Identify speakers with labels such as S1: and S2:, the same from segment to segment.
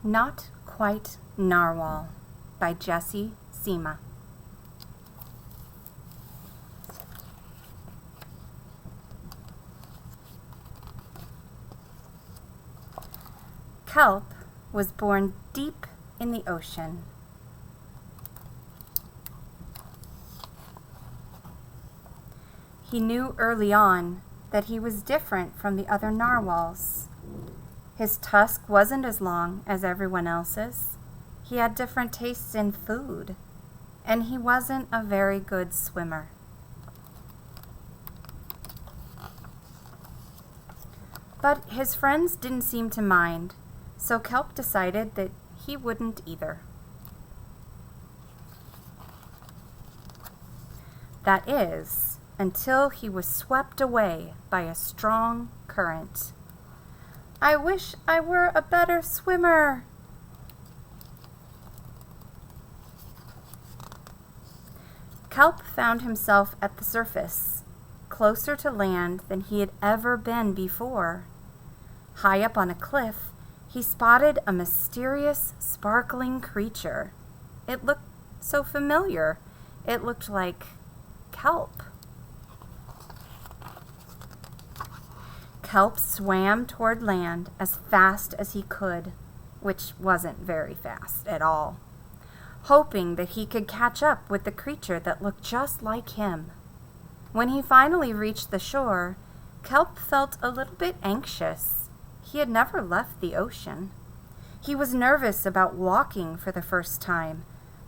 S1: Not Quite Narwhal by Jessie Seema. Kelp was born deep in the ocean. He knew early on that he was different from the other narwhals. His tusk wasn't as long as everyone else's. He had different tastes in food, and he wasn't a very good swimmer. But his friends didn't seem to mind, so Kelp decided that he wouldn't either. That is, until he was swept away by a strong current. "I wish I were a better swimmer." Kelp found himself at the surface, closer to land than he had ever been before. High up on a cliff, he spotted a mysterious, sparkling creature. It looked so familiar. It looked like kelp. Kelp swam toward land as fast as he could, which wasn't very fast at all, hoping that he could catch up with the creature that looked just like him. When he finally reached the shore, Kelp felt a little bit anxious. He had never left the ocean. He was nervous about walking for the first time,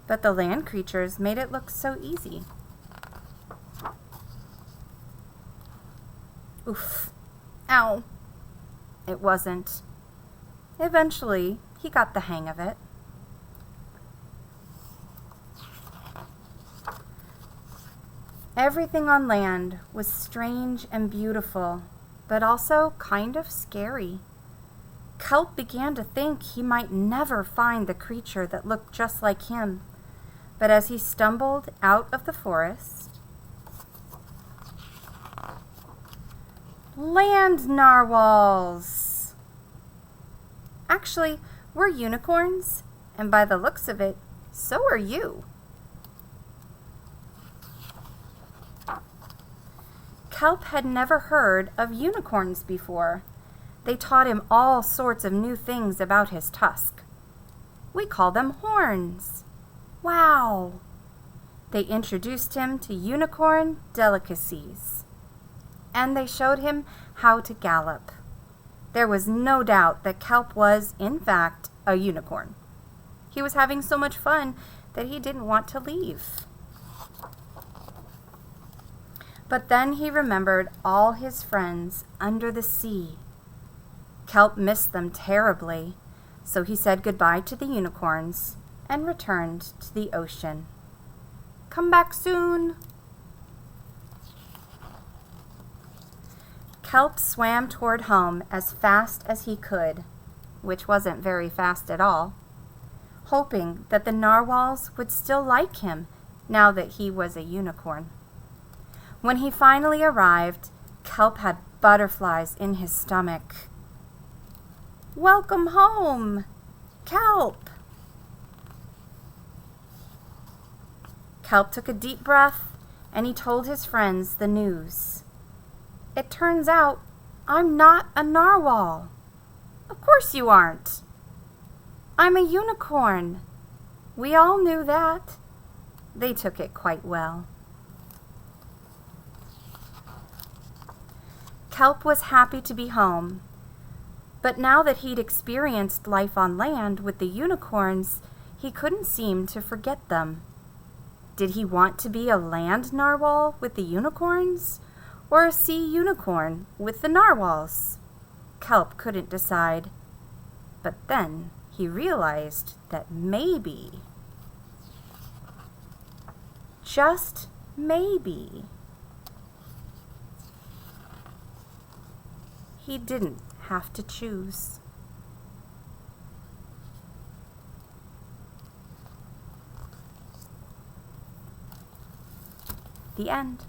S1: but the land creatures made it look so easy. Oof. Ow. It wasn't. Eventually, he got the hang of it. Everything on land was strange and beautiful, but also kind of scary. Kelp began to think he might never find the creature that looked just like him. But as he stumbled out of the forest, land narwhals! Actually, we're unicorns, and by the looks of it, so are you. Kelp had never heard of unicorns before. They taught him all sorts of new things about his tusk. We call them horns. Wow! They introduced him to unicorn delicacies. And they showed him how to gallop. There was no doubt that Kelp was, in fact, a unicorn. He was having so much fun that he didn't want to leave. But then he remembered all his friends under the sea. Kelp missed them terribly, so he said goodbye to the unicorns and returned to the ocean. "Come back soon." Kelp swam toward home as fast as he could, which wasn't very fast at all, hoping that the narwhals would still like him now that he was a unicorn. When he finally arrived, Kelp had butterflies in his stomach. "Welcome home, Kelp!" Kelp took a deep breath and he told his friends the news. "It turns out I'm not a narwhal." "Of course you aren't." "I'm a unicorn." We all knew that. They took it quite well. Kelp was happy to be home, but now that he'd experienced life on land with the unicorns, he couldn't seem to forget them. Did he want to be a land narwhal with the unicorns, or a sea unicorn with the narwhals? Kelp couldn't decide. But then he realized that maybe, just maybe, he didn't have to choose. The end.